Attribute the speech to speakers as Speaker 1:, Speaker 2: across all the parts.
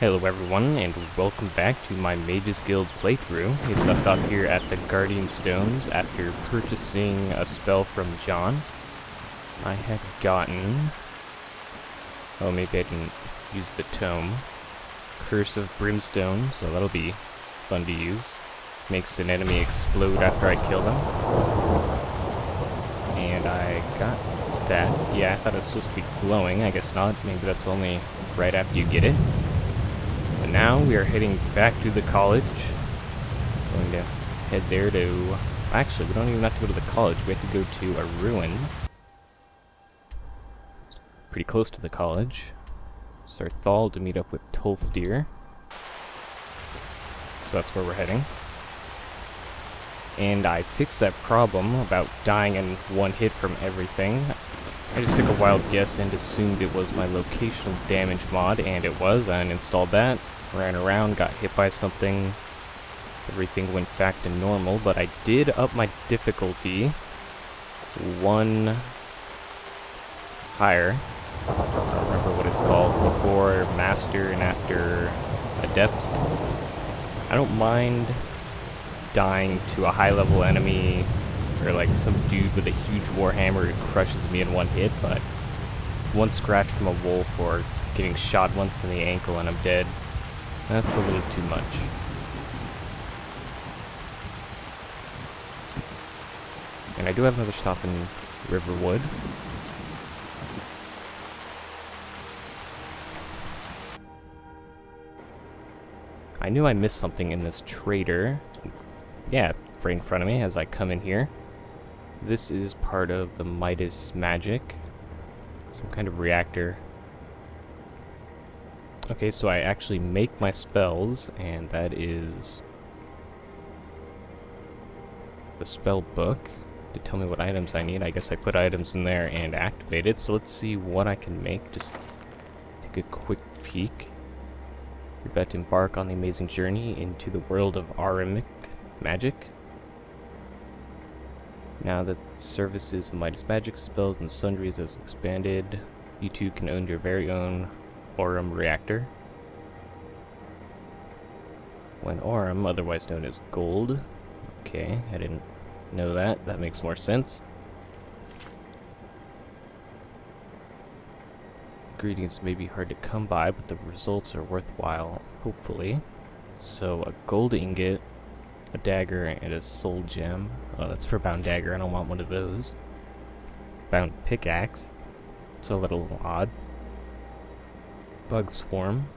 Speaker 1: Hello everyone, and welcome back to my Mages Guild playthrough. We left off here at the Guardian Stones after purchasing a spell from John. I had gotten... oh, maybe I didn't use the tome. Curse of Brimstone, so that'll be fun to use. Makes an enemy explode after I kill them. And I got that. Yeah, I thought it was supposed to be glowing. I guess not. Maybe that's only right after you get it. But now we are heading back to the college. Going to head there to... actually, we don't even have to go to the college. We have to go to a ruin. It's pretty close to the college. Saarthal to meet up with Tolfdir. So that's where we're heading. And I fixed that problem about dying in one hit from everything. I just took a wild guess and assumed it was my locational damage mod, and it was. I uninstalled that, ran around, got hit by something, everything went back to normal, but I did up my difficulty one higher. I don't remember what it's called, before Master and after Adept. I don't mind dying to a high-level enemy, or like some dude with a huge warhammer who crushes me in one hit, but one scratch from a wolf or getting shot once in the ankle and I'm dead, that's a little too much. And I do have another stop in Riverwood. I knew I missed something in this trader. Yeah, right in front of me as I come in here. This is part of the Midas Magic. Some kind of reactor. Okay, so I actually make my spells, and that is the spell book to tell me what items I need. I guess I put items in there and activate it, so let's see what I can make. Just take a quick peek. You're about to embark on the amazing journey into the world of Arimic magic. Now that the services of Midas Magic spells and sundries has expanded, you too can own your very own Aurum reactor. When Aurum, otherwise known as gold. Okay, I didn't know that. That makes more sense. Ingredients may be hard to come by, but the results are worthwhile, hopefully. So, a gold ingot, a dagger, and a soul gem. Oh, that's for bound dagger. I don't want one of those. Bound pickaxe. It's a little odd. Bug swarm.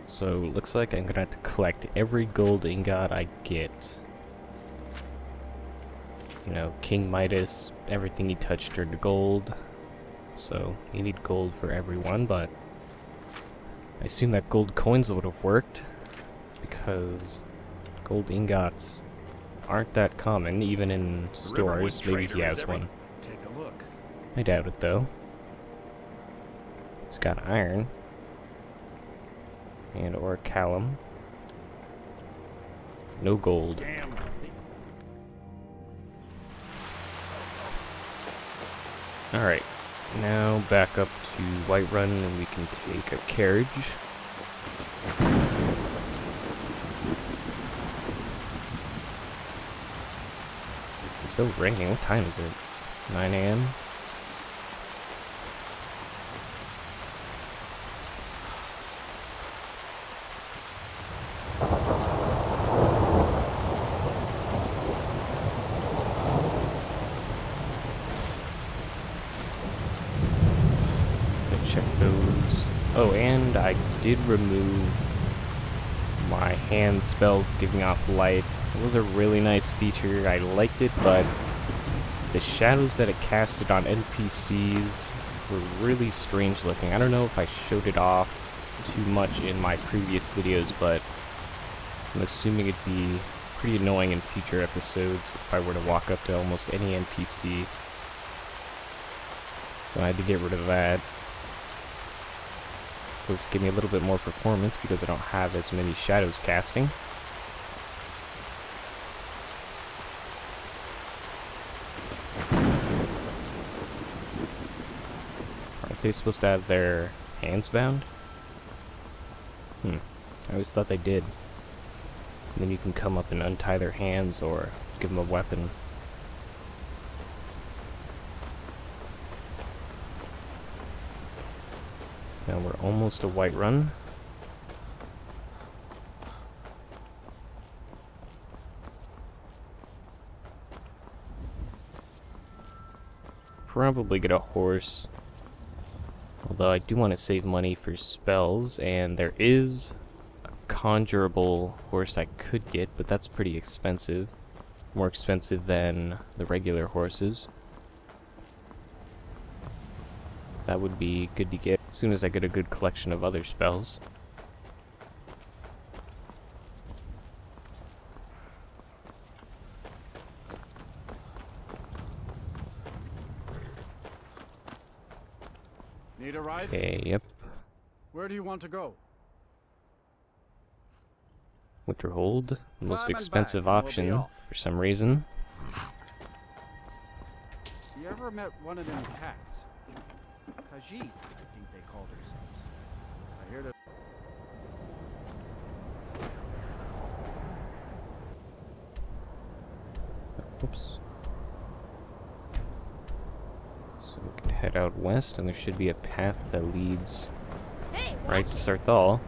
Speaker 1: So, looks like I'm gonna have to collect every gold ingot I get. You know, King Midas, everything he touched turned gold. So, you need gold for everyone, but I assume that gold coins would have worked, because gold ingots aren't that common, even in stores. Maybe he has one.
Speaker 2: Take a look.
Speaker 1: I doubt it, though. He's got iron. And orichalcum. No gold.
Speaker 2: Damn.
Speaker 1: Alright. Now back up to Whiterun, and we can take a carriage. Still ringing. What time is it? 9 a.m. Check those. Oh, and I did remove my hand spells giving off light. It was a really nice feature. I liked it, but the shadows that it casted on NPCs were really strange looking. I don't know if I showed it off too much in my previous videos, but I'm assuming it'd be pretty annoying in future episodes if I were to walk up to almost any NPC. So I had to get rid of that. This give me a little bit more performance because I don't have as many shadows casting. Aren't they supposed to have their hands bound? I always thought they did. And then you can come up and untie their hands or give them a weapon. Now we're almost a white run. Probably get a horse. Although I do want to save money for spells, and there is a conjurable horse I could get, but that's pretty expensive. More expensive than the regular horses. That would be good to get as soon as I get a good collection of other spells.
Speaker 2: Need a ride?
Speaker 1: Okay, yep.
Speaker 2: Where do you want to go?
Speaker 1: Winterhold, the most
Speaker 2: Climb and
Speaker 1: expensive
Speaker 2: back, and we'll be
Speaker 1: option
Speaker 2: off.
Speaker 1: for some reason.
Speaker 2: You ever met one of them cats? Khajiit, I think they called themselves. I hear that.
Speaker 1: Oops. So we can head out west, and there should be a path that leads right to Saarthal.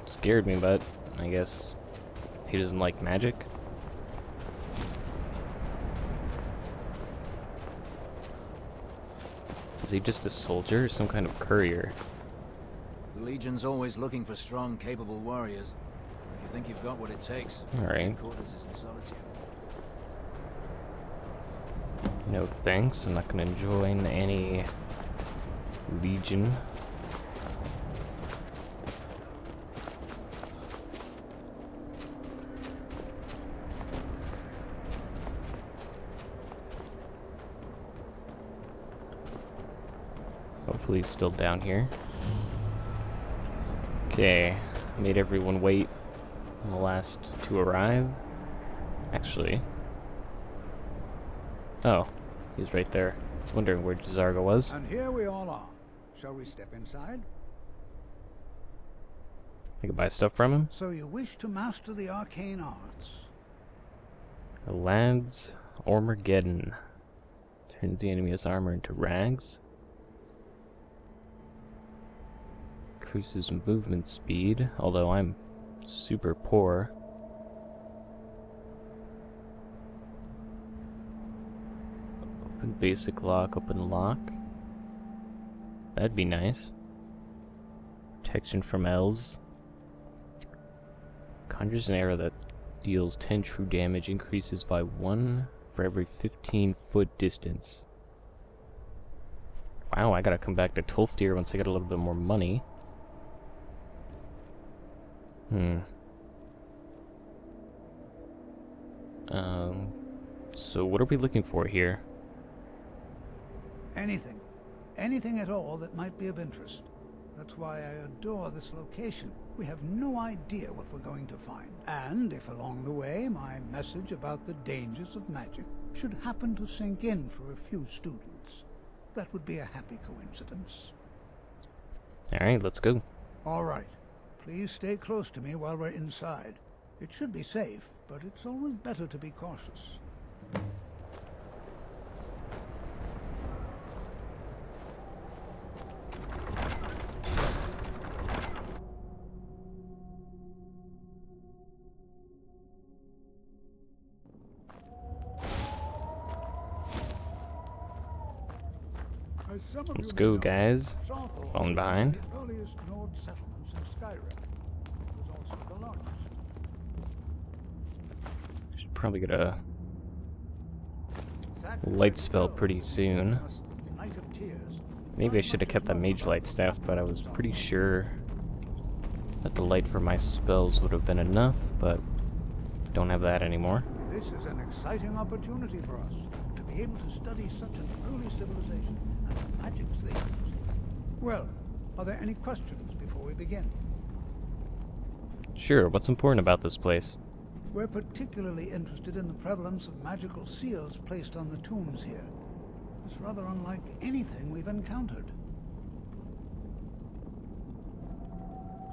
Speaker 1: Scared me, but I guess he doesn't like magic. Is he just a soldier or some kind of courier?
Speaker 3: The Legion's always looking for strong, capable warriors. If you think you've got what it takes,
Speaker 1: Alright.
Speaker 3: quarters is in solitude.
Speaker 1: No thanks, I'm not gonna join any Legion. Hopefully he's still down here. Okay, made everyone wait on the last to arrive. Actually. Oh, he's right there. I was wondering where Jazarga was.
Speaker 4: And here we all are. Shall we step inside?
Speaker 1: I can buy stuff from him.
Speaker 4: So you wish to master the arcane arts?
Speaker 1: The lad's Armageddon. Turns the enemy's armor into rags. Increases movement speed, although I'm super poor. Open basic lock, open lock. That'd be nice. Protection from elves. Conjures an arrow that deals 10 true damage, increases by 1 for every 15-foot distance. Wow, I gotta come back to Tolfdir once I get a little bit more money. So what are we looking for here?
Speaker 4: Anything. Anything at all that might be of interest. That's why I adore this location. We have no idea what we're going to find. And if along the way my message about the dangers of magic should happen to sink in for a few students, that would be a happy coincidence.
Speaker 1: Alright, let's go.
Speaker 4: All right. Please stay close to me while we're inside. It should be safe, but it's always better to be cautious.
Speaker 1: Let's go, guys. Falling behind.
Speaker 4: The earliest Nord settlements in Skyrim. It was also the largest.
Speaker 1: Should probably get a light spell pretty soon. Maybe I should have kept that mage light staff, but I was pretty sure that the light for my spells would have been enough, but don't have that anymore.
Speaker 4: This is an exciting opportunity for us to be be able to study such an early civilization and the magics they used. Well, are there any questions before we begin?
Speaker 1: Sure, what's important about this place?
Speaker 4: We're particularly interested in the prevalence of magical seals placed on the tombs here. It's rather unlike anything we've encountered.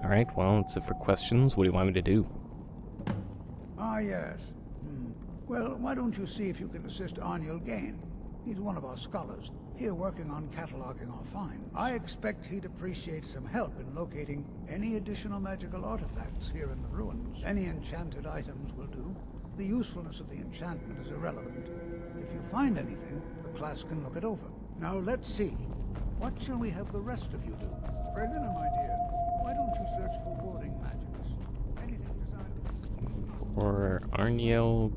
Speaker 1: Alright, well, that's it for questions. What do you want me to do?
Speaker 4: Ah, yes. Well, why don't you see if you can assist Arniel Gain? He's one of our scholars, here working on cataloging our finds. I expect he'd appreciate some help in locating any additional magical artifacts here in the ruins. Any enchanted items will do. The usefulness of the enchantment is irrelevant. If you find anything, the class can look it over. Now let's see. What shall we have the rest of you do? Brelina, my dear, why don't you search for warding magics? Anything designed...
Speaker 1: For Arniel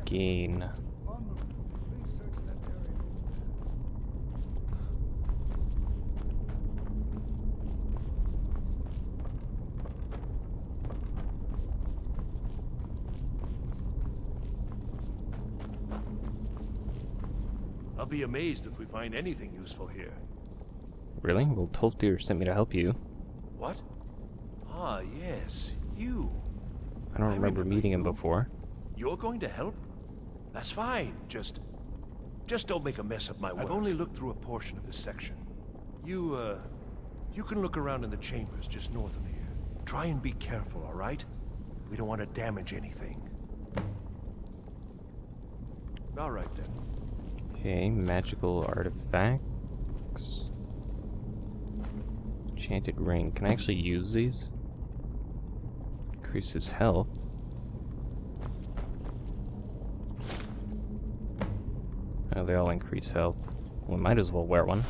Speaker 1: Gain.
Speaker 4: Please search that area.
Speaker 5: I'll be amazed if we find anything useful here.
Speaker 1: Really? Well, Tolfdir sent me to help you.
Speaker 5: What? Ah, yes, you.
Speaker 1: I don't remember meeting him
Speaker 5: you.
Speaker 1: before.
Speaker 5: You're going to help? That's fine. Just don't make a mess of my work. I've only looked through a portion of this section. You can look around in the chambers just north of here. Try and be careful, all right? We don't want to damage anything. All right, then.
Speaker 1: Okay, magical artifacts. Enchanted ring. Can I actually use these? Increases health. Oh, they all increase health. We might as well wear one.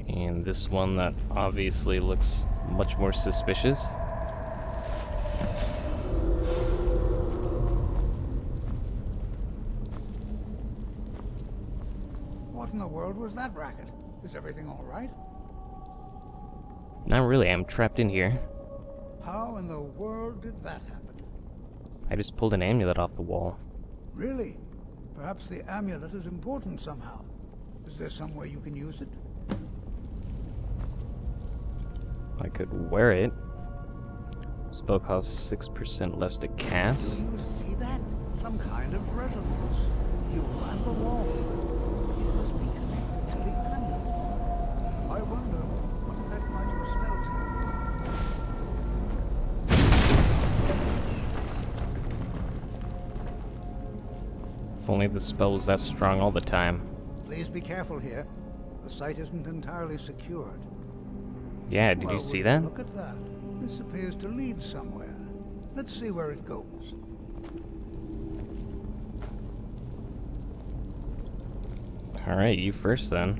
Speaker 1: And this one that obviously looks much more suspicious.
Speaker 4: What in the world was that racket? Is everything all right?
Speaker 1: Not really, I'm trapped in here.
Speaker 4: How in the world did that happen?
Speaker 1: I just pulled an amulet off the wall.
Speaker 4: Really? Perhaps the amulet is important somehow. Is there some way you can use it?
Speaker 1: I could wear it. Spell costs 6% less to cast.
Speaker 4: Do you see that? Some kind of resonance. You and the wall. It must be connected to the amulet. I wonder what effect might you spell to?
Speaker 1: If only the spell was that strong all the time.
Speaker 4: Please be careful here. The site isn't entirely secured.
Speaker 1: Yeah, did
Speaker 4: Well,
Speaker 1: you see
Speaker 4: would
Speaker 1: that?
Speaker 4: Look at that. This appears to lead somewhere. Let's see where it goes.
Speaker 1: Alright, you first then.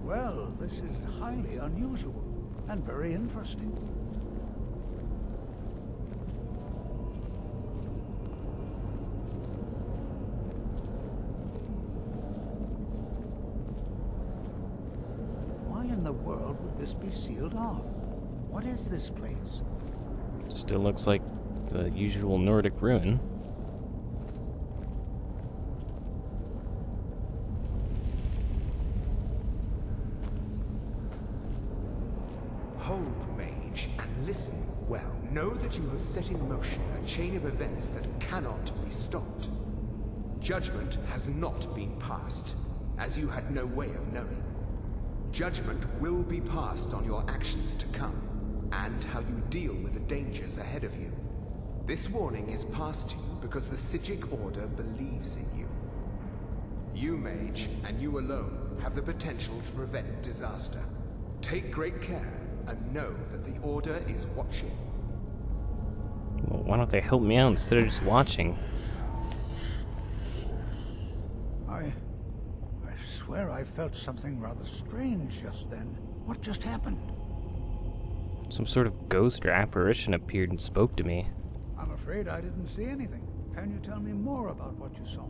Speaker 4: Well, this is highly unusual and very interesting. Why in the world would this be sealed off? What is this place?
Speaker 1: Still looks like the usual Nordic ruin.
Speaker 6: Hold, Mage, and listen well. Know that you have set in motion a chain of events that cannot be stopped. Judgment has not been passed, as you had no way of knowing. Judgment will be passed on your actions to come, and how you deal with the dangers ahead of you. This warning is passed to you because the Psijic Order believes in you. You, Mage, and you alone, have the potential to prevent disaster. Take great care, and know that the Order is watching.
Speaker 1: Well, why don't they help me out instead of just watching?
Speaker 4: I swear I felt something rather strange just then. What just happened?
Speaker 1: Some sort of ghost or apparition appeared and spoke to me.
Speaker 4: I'm afraid I didn't see anything. Can you tell me more about what you saw?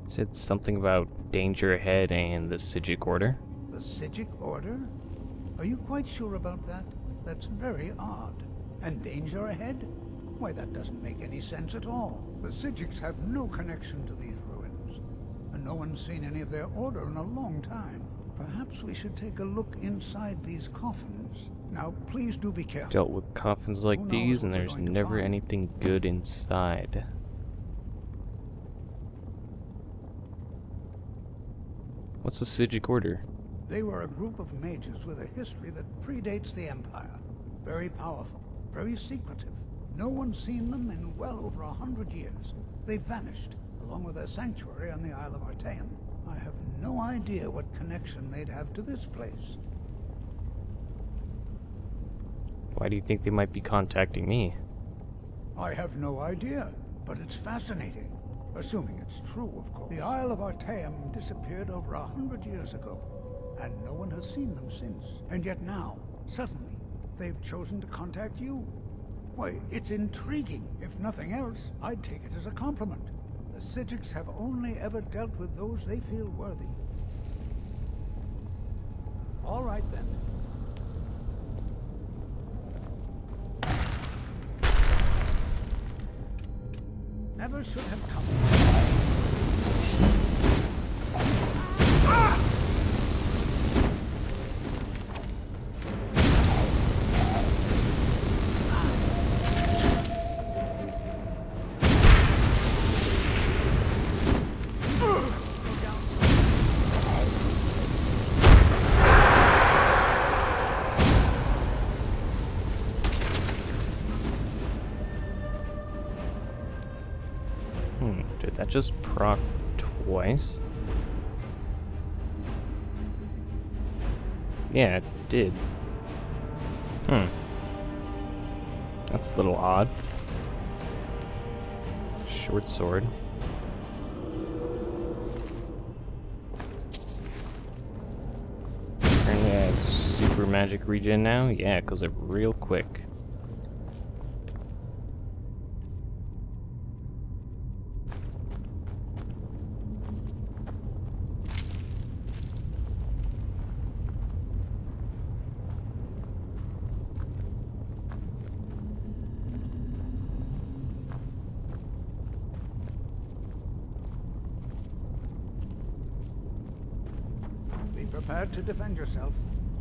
Speaker 1: It said something about danger ahead and the Psijic Order.
Speaker 4: The Psijic Order? Are you quite sure about that? That's very odd. And danger ahead? Why, that doesn't make any sense at all. The Psijics have no connection to these ruins, and no one's seen any of their order in a long time. Perhaps we should take a look inside these coffins. Now, please do be careful.
Speaker 1: Dealt with coffins like these, and there's never anything good inside. What's the Psijic Order?
Speaker 4: They were a group of mages with a history that predates the Empire. Very powerful, very secretive. No one's seen them in well over 100 years. They vanished, along with their sanctuary on the Isle of Artaeum. I have no idea what connection they'd have to this place.
Speaker 1: Why do you think they might be contacting me?
Speaker 4: I have no idea, but it's fascinating. Assuming it's true, of course. The Isle of Artaeum disappeared over 100 years ago, and no one has seen them since. And yet now, suddenly, they've chosen to contact you. Why, it's intriguing. If nothing else, I'd take it as a compliment. The Psijics have only ever dealt with those they feel worthy. All right, then. Never should have come.
Speaker 1: Did that just proc twice? Yeah, it did. That's a little odd. Short sword. Apparently I have super magic regen now. Yeah, it goes up real quick.
Speaker 4: Prepared to defend yourself.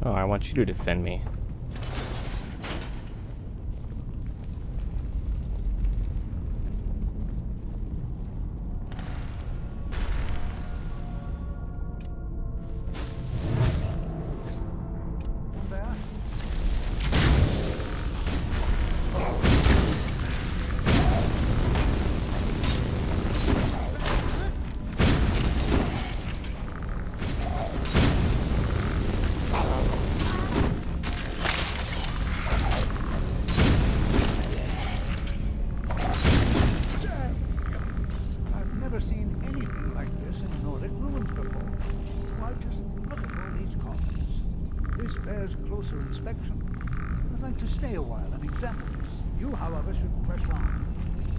Speaker 1: Oh, I want you to defend me.
Speaker 4: There. Inspection. I'd like to stay a while and examine this. You, however, should press on.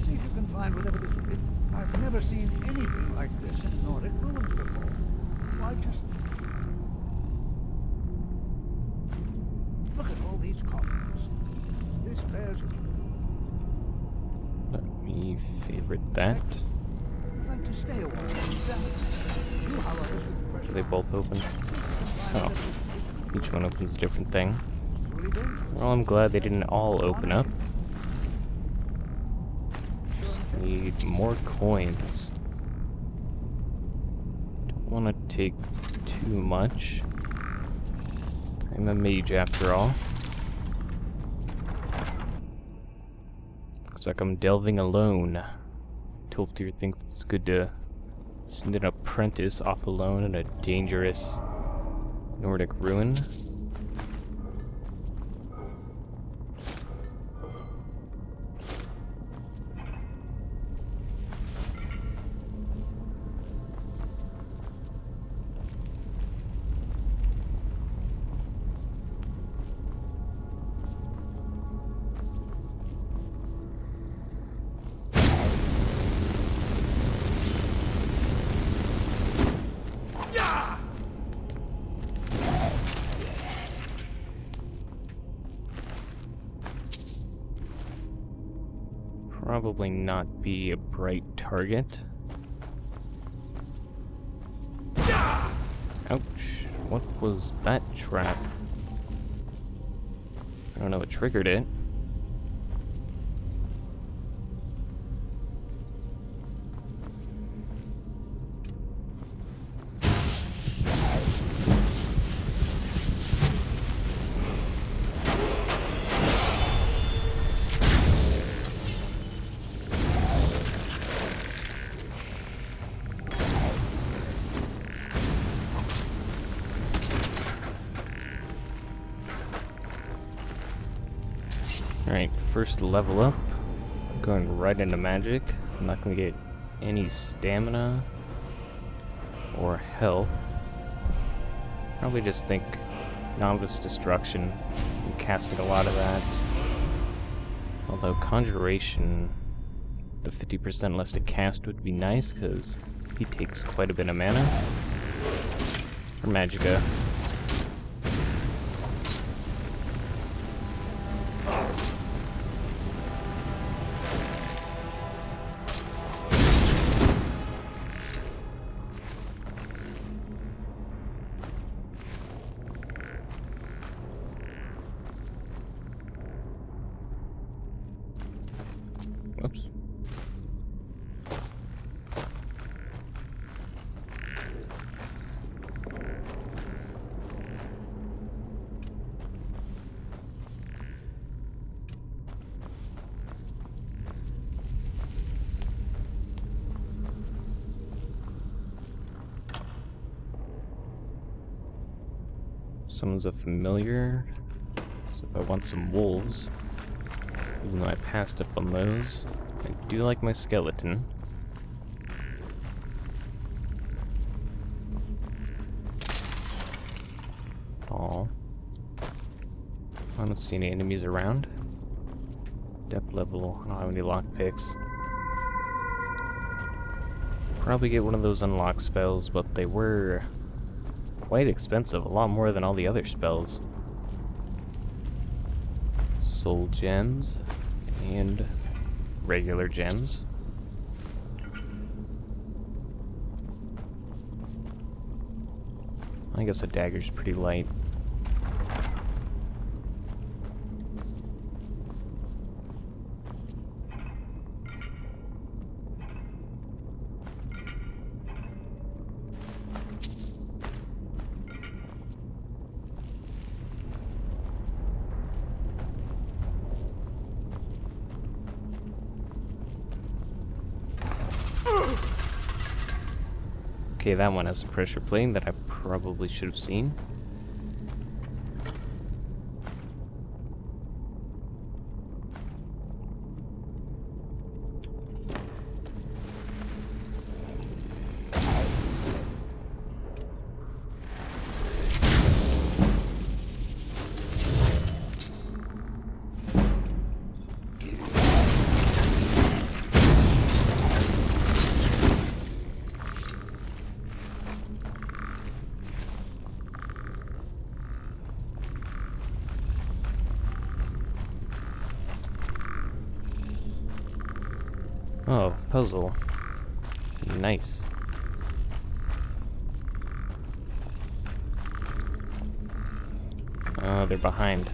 Speaker 4: See if you can find whatever this is. I've never seen anything like this in Nordic ruins before. Why just look at all these coffins. This bears.
Speaker 1: Let me favorite that.
Speaker 4: I'd like to stay a while and examine this. You, however, should press on.
Speaker 1: They both open. Oh. Each one opens a different thing. Well, I'm glad they didn't all open up. Just need more coins. Don't want to take too much. I'm a mage after all. Looks like I'm delving alone. Tolftir thinks it's good to send an apprentice off alone in a dangerous Nordic ruin. probably not be a bright target. Ouch. What was that trap? I don't know what triggered it. Alright, first level up. I'm going right into magic. I'm not going to get any stamina or health. Probably just think Novice Destruction. I'm casting a lot of that. Although Conjuration, the 50% less to cast would be nice, because he takes quite a bit of mana. For Magicka. Oops. Someone's a familiar, so if I want some wolves, even though I passed up on those, I do like my skeleton. Oh, I don't see any enemies around. Depth level, I don't have any lockpicks. Probably get one of those unlock spells, but they were quite expensive, a lot more than all the other spells. Soul gems and regular gems. I guess a dagger's pretty light. Okay, that one has a pressure plate that I probably should have seen. Oh, puzzle. Nice. They're behind.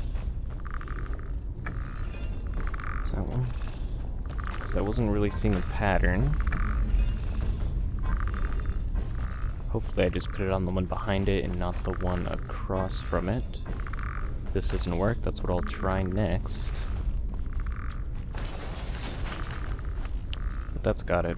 Speaker 1: Is that one? Because I wasn't really seeing a pattern. Hopefully I just put it on the one behind it and not the one across from it. If this doesn't work, that's what I'll try next. But that's got it.